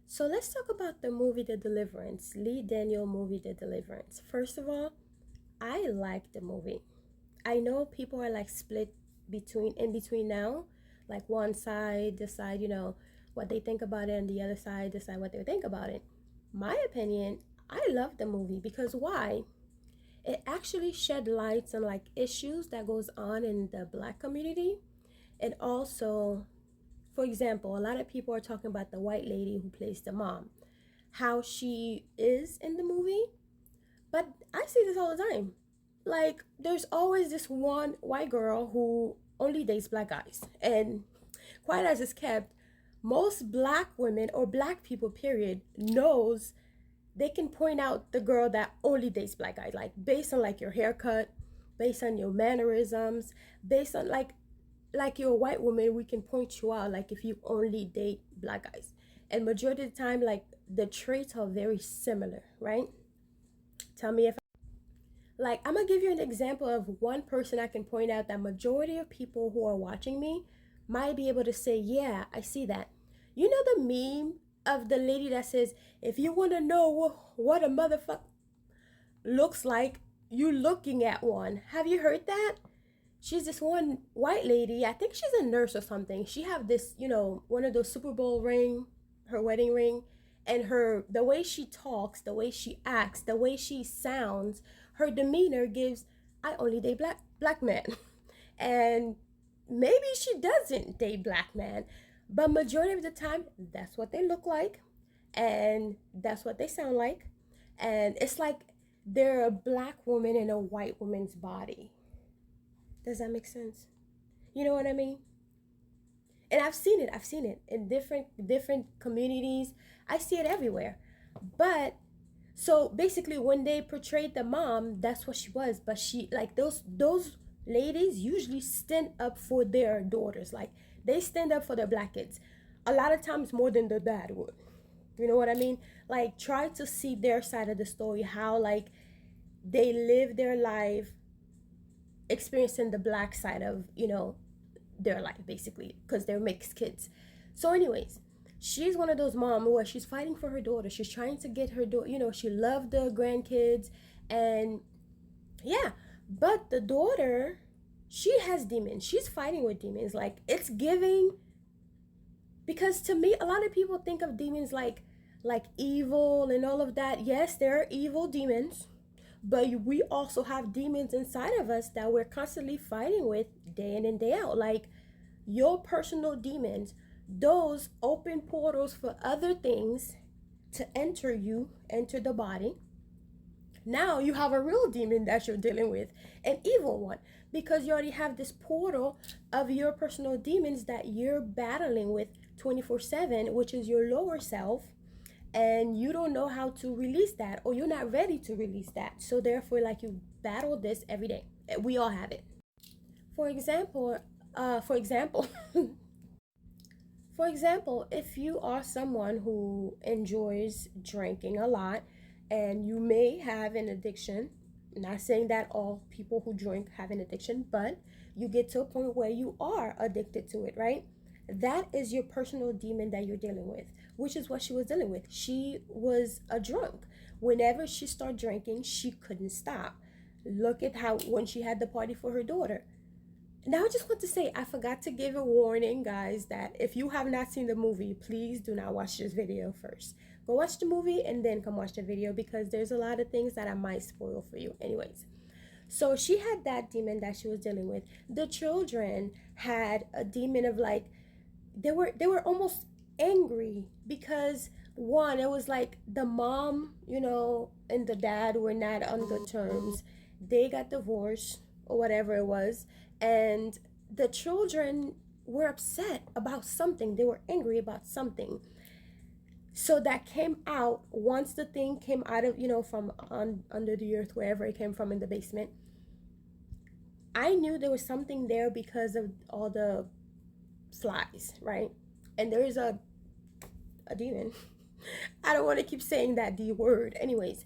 So let's talk about the movie The Deliverance, Lee Daniel movie The Deliverance. First of all, I like the movie. I know people are like split between now, like one side decide, what they think about it and the other side decide what they think about it. My opinion, I love the movie because why? It actually shed lights on like issues that goes on in the black community. And also, for example, a lot of people are talking about the white lady who plays the mom, how she is in the movie. But I see this all the time. Like, there's always this one white girl who only dates black guys. And quite as it's kept, most black women or black people, period, knows they can point out the girl that only dates black guys, like based on like your haircut, based on your mannerisms, based on like you're a white woman, we can point you out like if you only date black guys. And majority of the time, like the traits are very similar, right? Tell me if like I'm gonna give you an example of one person I can point out that majority of people who are watching me might be able to say, yeah, I see that. You know the meme of the lady that says, if you want to know what a motherfucker looks like, you looking at one. Have you heard that? She's this one white lady. I think she's a nurse or something. She have this, one of those Super Bowl ring, her wedding ring, and the way she talks, the way she acts, the way she sounds, her demeanor gives, I only date black men. And maybe she doesn't date black men, but majority of the time that's what they look like and that's what they sound like. And it's like they're a black woman in a white woman's body. Does that make sense? You know what I mean? And I've seen it in different communities. I see it everywhere. But so basically when they portrayed the mom, that's what she was. But she, like, those ladies usually stand up for their daughters. Like, they stand up for their black kids a lot of times more than the dad would. You know what I mean? Like, try to see their side of the story, how like they live their life experiencing the black side of, their life, basically, because they're mixed kids. So anyways, she's one of those mom where she's fighting for her daughter. She's trying to get her daughter, she loved the grandkids. And yeah, but the daughter, she has demons. She's fighting with demons. Like, it's giving, because to me a lot of people think of demons like evil and all of that. Yes, there are evil demons, but we also have demons inside of us that we're constantly fighting with day in and day out. Like, your personal demons, those open portals for other things to enter the body. Now you have a real demon that you're dealing with, an evil one, because you already have this portal of your personal demons that you're battling with 24/7, which is your lower self. And you don't know how to release that, or you're not ready to release that. So therefore, like, you battle this every day. We all have it. For example, for example, for example, if you are someone who enjoys drinking a lot and you may have an addiction, not saying that all people who drink have an addiction, but you get to a point where you are addicted to it, right? That is your personal demon that you're dealing with, which is what she was dealing with. She was a drunk. Whenever she started drinking, she couldn't stop. Look at how when she had the party for her daughter. Now, I just want to say, I forgot to give a warning, guys, that if you have not seen the movie, please do not watch this video first. Go watch the movie and then come watch the video, because there's a lot of things that I might spoil for you. Anyways, so she had that demon that she was dealing with. The children had a demon of like, they were almost angry because one, it was like the mom, and the dad were not on good terms. They got divorced or whatever it was, and the children were upset about something. They were angry about something. So that came out once the thing came out of, from under the earth, wherever it came from, in the basement. I knew there was something there because of all the flies, right? And there is a demon. I don't want to keep saying that D word. Anyways,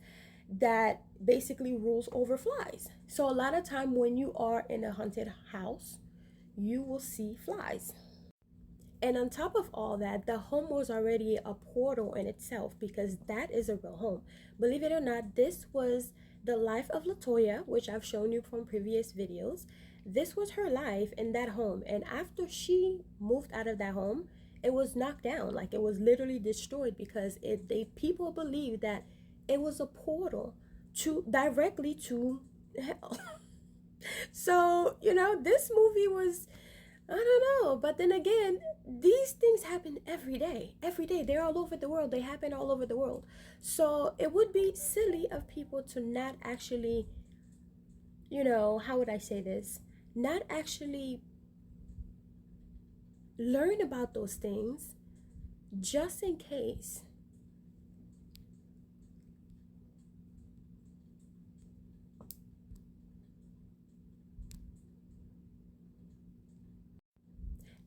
that basically rules over flies. So a lot of time when you are in a haunted house, you will see flies. And on top of all that, the home was already a portal in itself because that is a real home. Believe it or not, this was the life of Latoya, which I've shown you from previous videos. This was her life in that home. And after she moved out of that home, it was knocked down. Like it was literally destroyed because people believed that it was a portal to directly to hell. So, this movie was, I don't know. But then again, these things happen every day. Every day. They're all over the world. They happen all over the world. So it would be silly of people to not actually, how would I say this? Not actually learn about those things just in case.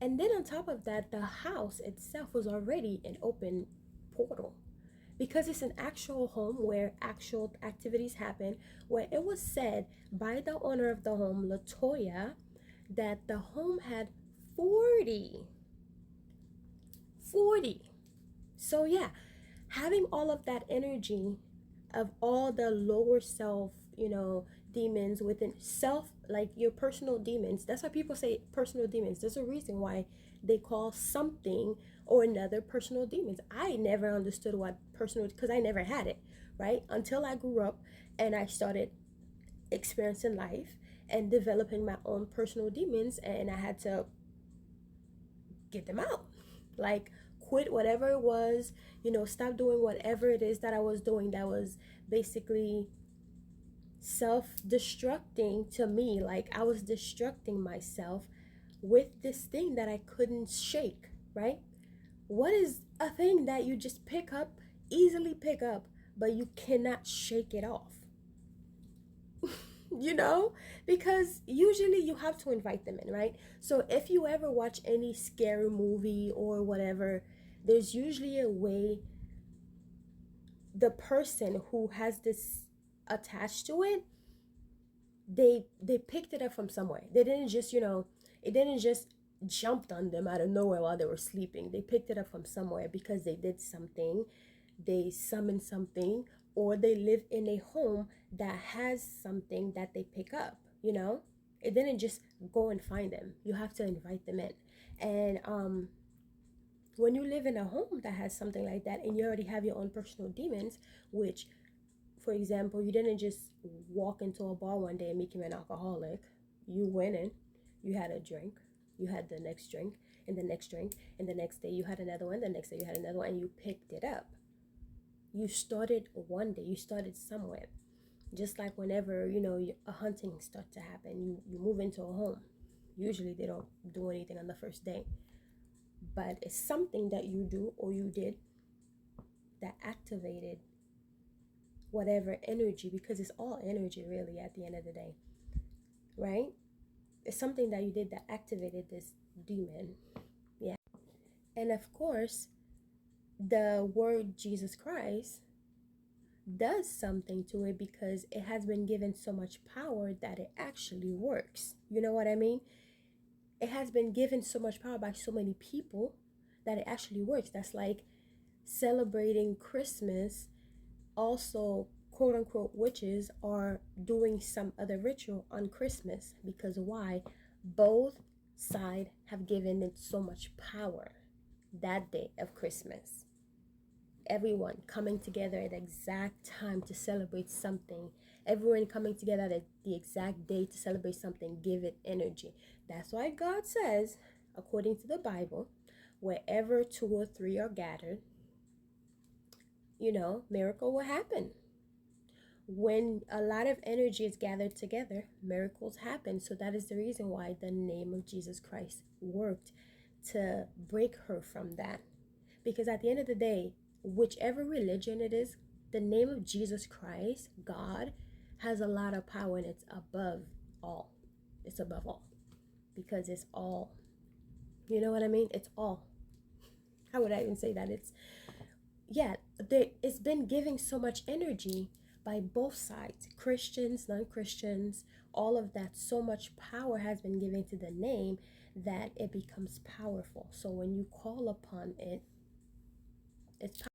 And then on top of that, the house itself was already an open portal because it's an actual home where actual activities happen, where it was said by the owner of the home, Latoya, that the home had 40. 40. So yeah, having all of that energy of all the lower self, demons within self, like your personal demons. That's why people say personal demons. There's a reason why they call something or another personal demons. I never understood what personal, because I never had it, right? Until I grew up and I started experiencing life and developing my own personal demons, and I had to get them out. Like, quit whatever it was, stop doing whatever it is that I was doing that was basically self-destructing to me. Like I was destructing myself with this thing that I couldn't shake, right? What is a thing that you just easily pick up, but you cannot shake it off? you know because usually you have to invite them in, right? So if you ever watch any scary movie or whatever, there's usually a way the person who has this attached to it, they picked it up from somewhere. They didn't just, it didn't just jumped on them out of nowhere while they were sleeping. They picked it up from somewhere because they did something, they summoned something, or they live in a home that has something that they pick up. It didn't just go and find them. You have to invite them in. And when you live in a home that has something like that and you already have your own personal demons, which, for example, you didn't just walk into a bar one day and make you an alcoholic. You went in, you had a drink, you had the next drink, and the next drink, and the next day you had another one, the next day you had another one, and you picked it up. You started one day, you started somewhere. Just like whenever, a hunting starts to happen, you move into a home. Usually they don't do anything on the first day. But it's something that you do or you did that activated whatever energy, because it's all energy really at the end of the day, right? It's something that you did that activated this demon. Yeah. And of course, the word Jesus Christ does something to it because it has been given so much power that it actually works. You know what I mean? It has been given so much power by so many people that it actually works. That's like celebrating Christmas. Also, quote unquote, witches are doing some other ritual on Christmas. Because why? Both sides have given it so much power that day of Christmas. Everyone coming together at the exact time to celebrate something. Everyone coming together at the exact day to celebrate something. Give it energy. That's why God says, according to the Bible, wherever 2 or 3 are gathered, miracle will happen. When a lot of energy is gathered together, miracles happen. So that is the reason why the name of Jesus Christ worked to break her from that. Because at the end of the day, whichever religion it is, the name of Jesus Christ, God, has a lot of power, and it's above all. It's above all. Because it's all. You know what I mean? It's all. How would I even say that? It's been giving so much energy by both sides, Christians, non-Christians, all of that. So much power has been given to the name that it becomes powerful. So when you call upon it, it's